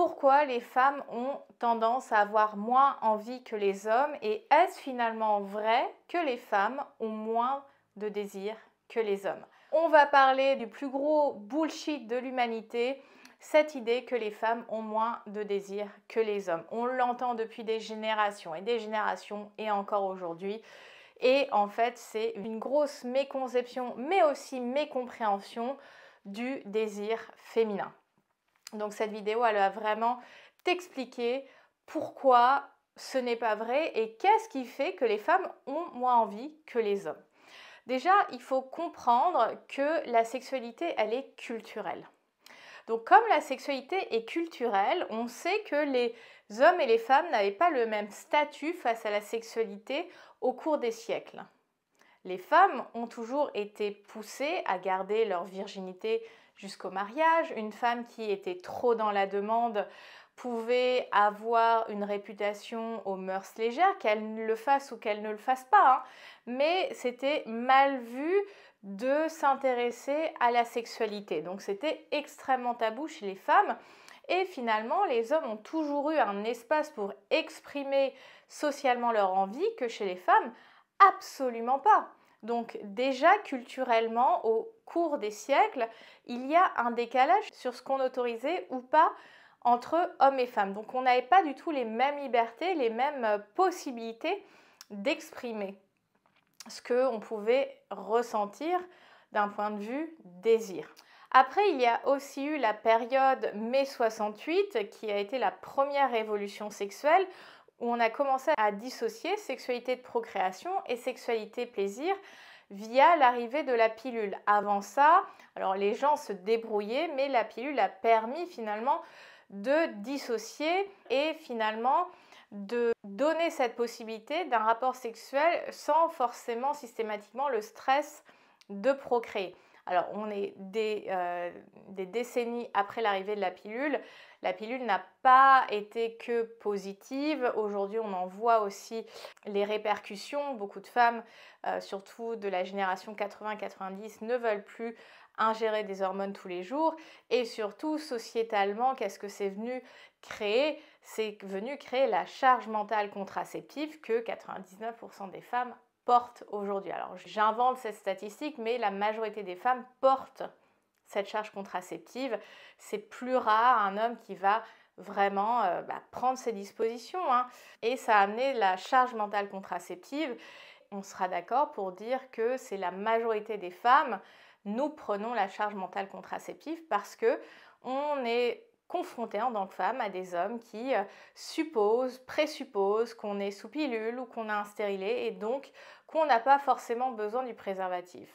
pourquoi les femmes ont tendance à avoir moins envie que les hommes et est-ce finalement vrai que les femmes ont moins de désir que les hommes? On va parler du plus gros bullshit de l'humanité, cette idée que les femmes ont moins de désir que les hommes. On l'entend depuis des générations et encore aujourd'hui. Et en fait, c'est une grosse méconception, mais aussi mécompréhension du désir féminin. Donc cette vidéo, elle va vraiment t'expliquer pourquoi ce n'est pas vrai et qu'est-ce qui fait que les femmes ont moins envie que les hommes. Déjà, il faut comprendre que la sexualité, elle est culturelle. Donc comme la sexualité est culturelle, on sait que les hommes et les femmes n'avaient pas le même statut face à la sexualité au cours des siècles. Les femmes ont toujours été poussées à garder leur virginité jusqu'au mariage. Une femme qui était trop dans la demande pouvait avoir une réputation aux mœurs légères, qu'elle le fasse ou qu'elle ne le fasse pas, hein. Mais c'était mal vu de s'intéresser à la sexualité. Donc c'était extrêmement tabou chez les femmes. Et finalement, les hommes ont toujours eu un espace pour exprimer socialement leur envie que chez les femmes, absolument pas. Donc déjà, culturellement, au cours des siècles, il y a un décalage sur ce qu'on autorisait ou pas entre hommes et femmes. Donc on n'avait pas du tout les mêmes libertés, les mêmes possibilités d'exprimer ce qu'on pouvait ressentir d'un point de vue désir. Après, il y a aussi eu la période mai 68 qui a été la première révolution sexuelle où on a commencé à dissocier sexualité de procréation et sexualité plaisir via l'arrivée de la pilule. Avant ça, alors les gens se débrouillaient, mais la pilule a permis finalement de dissocier et finalement de donner cette possibilité d'un rapport sexuel sans forcément systématiquement le stress de procréer. Alors on est des décennies après l'arrivée de la pilule. La pilule n'a pas été que positive. Aujourd'hui, on en voit aussi les répercussions. Beaucoup de femmes, surtout de la génération 80-90, ne veulent plus ingérer des hormones tous les jours. Et surtout, sociétalement, qu'est-ce que c'est venu créer? C'est venu créer la charge mentale contraceptive que 99% des femmes portent aujourd'hui. Alors, j'invente cette statistique, mais la majorité des femmes portent cette charge contraceptive. C'est plus rare un homme qui va vraiment prendre ses dispositions, hein. Et ça a amené la charge mentale contraceptive. On sera d'accord pour dire que c'est la majorité des femmes, nous prenons la charge mentale contraceptive parce que on est confronté en tant que femme à des hommes qui présupposent qu'on est sous pilule ou qu'on a un stérilet et donc qu'on n'a pas forcément besoin du préservatif.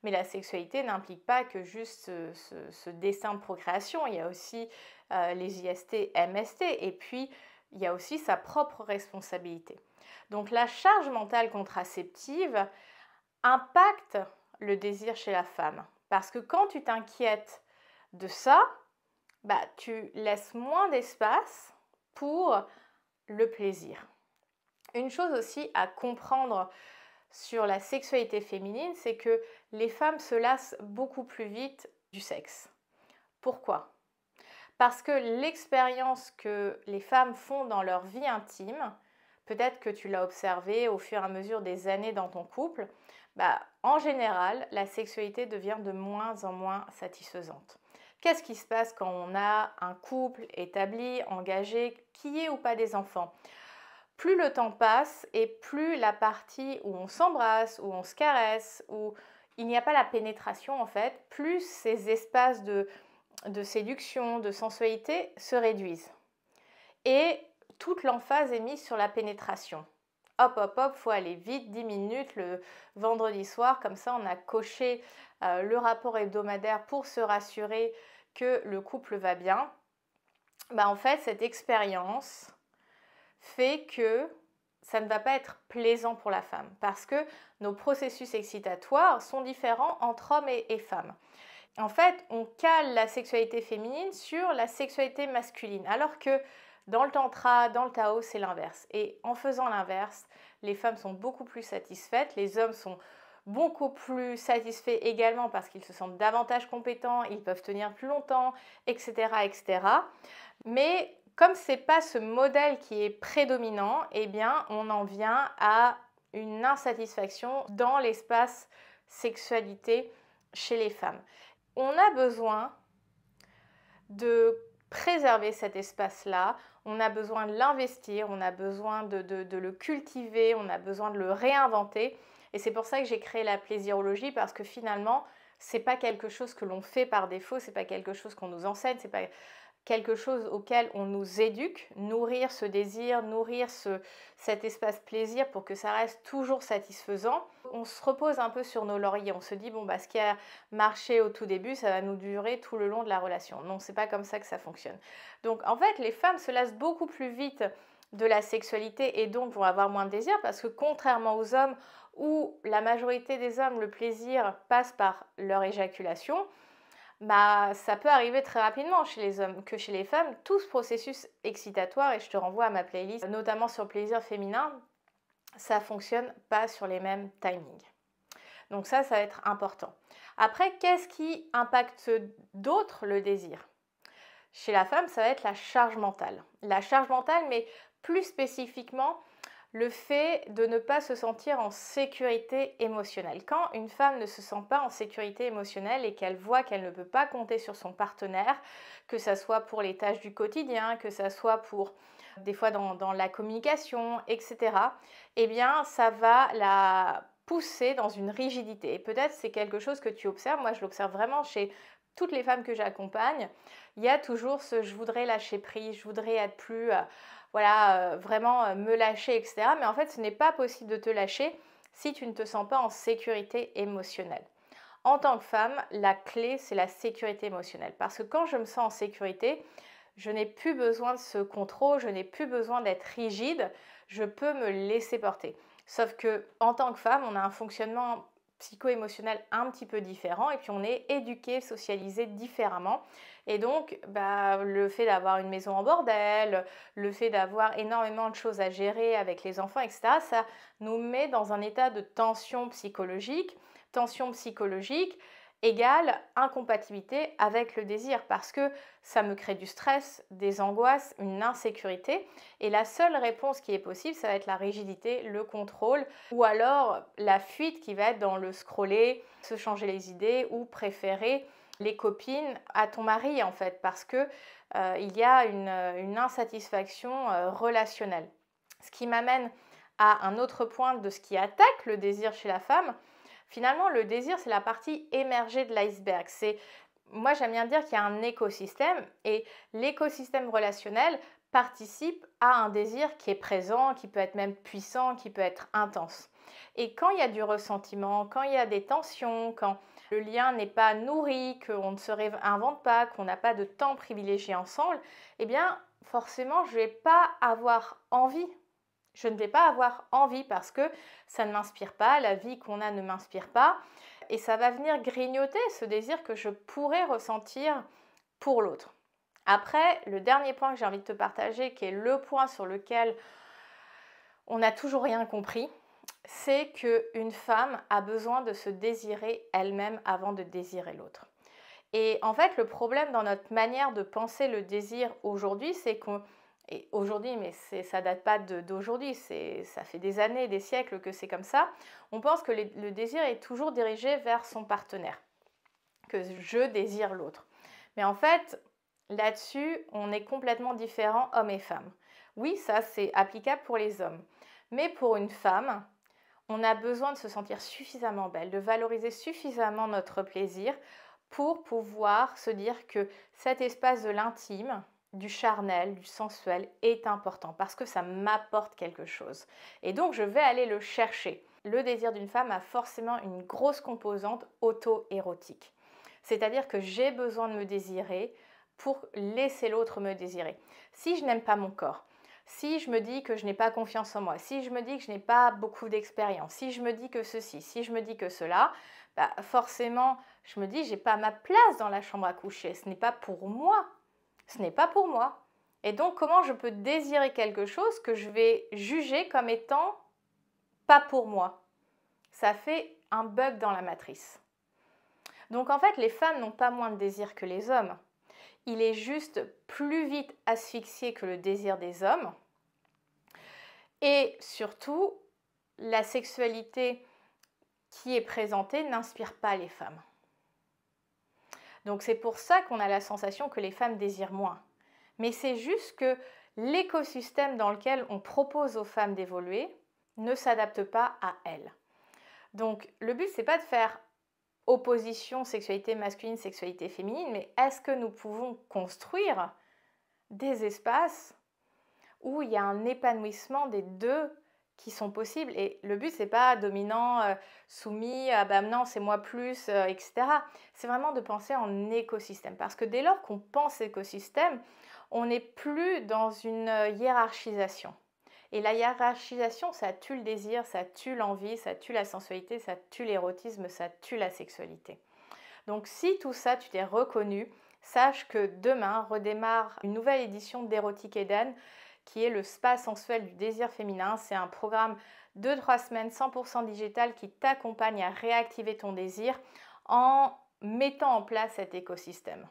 Mais la sexualité n'implique pas que juste ce destin de procréation, il y a aussi les IST, MST et puis il y a aussi sa propre responsabilité. Donc la charge mentale contraceptive impacte le désir chez la femme parce que quand tu t'inquiètes de ça, tu laisses moins d'espace pour le plaisir. Une chose aussi à comprendre sur la sexualité féminine, c'est que les femmes se lassent beaucoup plus vite du sexe. Pourquoi? Parce que l'expérience que les femmes font dans leur vie intime, peut-être que tu l'as observé au fur et à mesure des années dans ton couple, en général, la sexualité devient de moins en moins satisfaisante. Qu'est-ce qui se passe quand on a un couple établi, engagé, qui ait ou pas des enfants? Plus le temps passe et plus la partie où on s'embrasse, où on se caresse, où il n'y a pas la pénétration en fait, plus ces espaces de séduction, de sensualité se réduisent. Et toute l'emphase est mise sur la pénétration. Hop, hop, hop, faut aller vite, 10 minutes le vendredi soir, comme ça on a coché le rapport hebdomadaire pour se rassurer que le couple va bien. En fait, cette expérience fait que ça ne va pas être plaisant pour la femme parce que nos processus excitatoires sont différents entre hommes et femmes. En fait, on cale la sexualité féminine sur la sexualité masculine, alors que dans le tantra, dans le Tao, c'est l'inverse. Et en faisant l'inverse, les femmes sont beaucoup plus satisfaites, les hommes sont beaucoup plus satisfaits également parce qu'ils se sentent davantage compétents, ils peuvent tenir plus longtemps, etc. etc. Mais comme ce n'est pas ce modèle qui est prédominant, eh bien, on en vient à une insatisfaction dans l'espace sexualité chez les femmes. On a besoin de préserver cet espace-là, on a besoin de l'investir, on a besoin de le cultiver, on a besoin de le réinventer. Et c'est pour ça que j'ai créé la plaisirologie, parce que finalement, c'est pas quelque chose que l'on fait par défaut, c'est pas quelque chose qu'on nous enseigne, c'est pas quelque chose auquel on nous éduque, nourrir ce désir, nourrir cet espace plaisir pour que ça reste toujours satisfaisant. On se repose un peu sur nos lauriers, on se dit bon bah ce qui a marché au tout début, ça va nous durer tout le long de la relation. Non, c'est pas comme ça que ça fonctionne. Donc en fait, les femmes se lassent beaucoup plus vite de la sexualité et donc vont avoir moins de désir, parce que contrairement aux hommes où la majorité des hommes, le plaisir passe par leur éjaculation, bah, ça peut arriver très rapidement chez les hommes que chez les femmes, tout ce processus excitatoire, et je te renvoie à ma playlist, notamment sur le plaisir féminin, ça ne fonctionne pas sur les mêmes timings. Donc ça va être important. Après, qu'est-ce qui impacte d'autre le désir? Chez la femme, ça va être la charge mentale. La charge mentale, mais plus spécifiquement, le fait de ne pas se sentir en sécurité émotionnelle. Quand une femme ne se sent pas en sécurité émotionnelle et qu'elle voit qu'elle ne peut pas compter sur son partenaire, que ça soit pour les tâches du quotidien, que ça soit pour des fois dans la communication, etc., eh bien ça va la pousser dans une rigidité. Et peut-être c'est quelque chose que tu observes, moi je l'observe vraiment chez toutes les femmes que j'accompagne, il y a toujours ce « je voudrais lâcher prise, je voudrais être plus… vraiment me lâcher, etc. » Mais en fait, ce n'est pas possible de te lâcher si tu ne te sens pas en sécurité émotionnelle. En tant que femme, la clé, c'est la sécurité émotionnelle. Parce que quand je me sens en sécurité, je n'ai plus besoin de ce contrôle, je n'ai plus besoin d'être rigide, je peux me laisser porter. Sauf que en tant que femme, on a un fonctionnement psycho-émotionnel un petit peu différent et puis on est éduqué, socialisé différemment. Et donc, le fait d'avoir une maison en bordel, le fait d'avoir énormément de choses à gérer avec les enfants, etc., ça nous met dans un état de tension psychologique. Tension psychologique égale incompatibilité avec le désir, parce que ça me crée du stress, des angoisses, une insécurité. Et la seule réponse qui est possible, ça va être la rigidité, le contrôle, ou alors la fuite qui va être dans le scroller, se changer les idées ou préférer les copines à ton mari, en fait, parce que il y a une insatisfaction relationnelle. Ce qui m'amène à un autre point de ce qui attaque le désir chez la femme. Finalement, le désir, c'est la partie émergée de l'iceberg. Moi, j'aime bien dire qu'il y a un écosystème, et l'écosystème relationnel participe à un désir qui est présent, qui peut être même puissant, qui peut être intense. Et quand il y a du ressentiment, quand il y a des tensions, quand le lien n'est pas nourri, qu'on ne se réinvente pas, qu'on n'a pas de temps privilégié ensemble, eh bien, forcément, je ne vais pas avoir envie. Je ne vais pas avoir envie parce que ça ne m'inspire pas, la vie qu'on a ne m'inspire pas, et ça va venir grignoter ce désir que je pourrais ressentir pour l'autre. Après, le dernier point que j'ai envie de te partager, qui est le point sur lequel on n'a toujours rien compris, c'est qu'une femme a besoin de se désirer elle-même avant de désirer l'autre. Et en fait, le problème dans notre manière de penser le désir aujourd'hui, c'est qu'on… Et aujourd'hui, mais ça date pas d'aujourd'hui, ça fait des années, des siècles que c'est comme ça. On pense que le désir est toujours dirigé vers son partenaire, que je désire l'autre. Mais en fait, là-dessus, on est complètement différents, hommes et femmes. Oui, ça c'est applicable pour les hommes. Mais pour une femme, on a besoin de se sentir suffisamment belle, de valoriser suffisamment notre plaisir pour pouvoir se dire que cet espace de l'intime, du charnel, du sensuel est important parce que ça m'apporte quelque chose. Et donc, je vais aller le chercher. Le désir d'une femme a forcément une grosse composante auto-érotique. C'est-à-dire que j'ai besoin de me désirer pour laisser l'autre me désirer. Si je n'aime pas mon corps, si je me dis que je n'ai pas confiance en moi, si je me dis que je n'ai pas beaucoup d'expérience, si je me dis que ceci, si je me dis que cela, forcément, je me dis j'ai pas ma place dans la chambre à coucher. Ce n'est pas pour moi. Ce n'est pas pour moi. Et donc, comment je peux désirer quelque chose que je vais juger comme étant pas pour moi? Ça fait un bug dans la matrice. Donc en fait, les femmes n'ont pas moins de désir que les hommes. Il est juste plus vite asphyxié que le désir des hommes. Et surtout, la sexualité qui est présentée n'inspire pas les femmes. Donc c'est pour ça qu'on a la sensation que les femmes désirent moins. Mais c'est juste que l'écosystème dans lequel on propose aux femmes d'évoluer ne s'adapte pas à elles. Donc le but, c'est pas de faire opposition sexualité masculine, sexualité féminine, mais est-ce que nous pouvons construire des espaces où il y a un épanouissement des deux qui sont possibles? Et le but, c'est pas dominant, soumis, ben non, c'est moi plus, etc. C'est vraiment de penser en écosystème. Parce que dès lors qu'on pense écosystème, on n'est plus dans une hiérarchisation. Et la hiérarchisation, ça tue le désir, ça tue l'envie, ça tue la sensualité, ça tue l'érotisme, ça tue la sexualité. Donc si tout ça, tu t'es reconnu, sache que demain redémarre une nouvelle édition d'Érotique Eden, qui est le spa sensuel du désir féminin. C'est un programme de 3 semaines 100% digital qui t'accompagne à réactiver ton désir en mettant en place cet écosystème,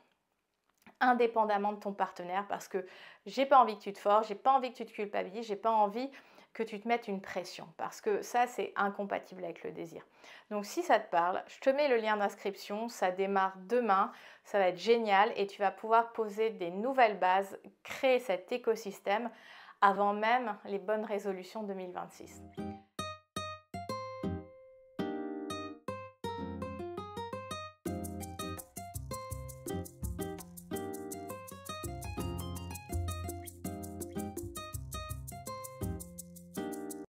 indépendamment de ton partenaire, parce que j'ai pas envie que tu te forces, j'ai pas envie que tu te culpabilises, j'ai pas envie que tu te mettes une pression, parce que ça, c'est incompatible avec le désir. Donc si ça te parle, je te mets le lien d'inscription, ça démarre demain, ça va être génial et tu vas pouvoir poser des nouvelles bases, créer cet écosystème avant même les bonnes résolutions 2026.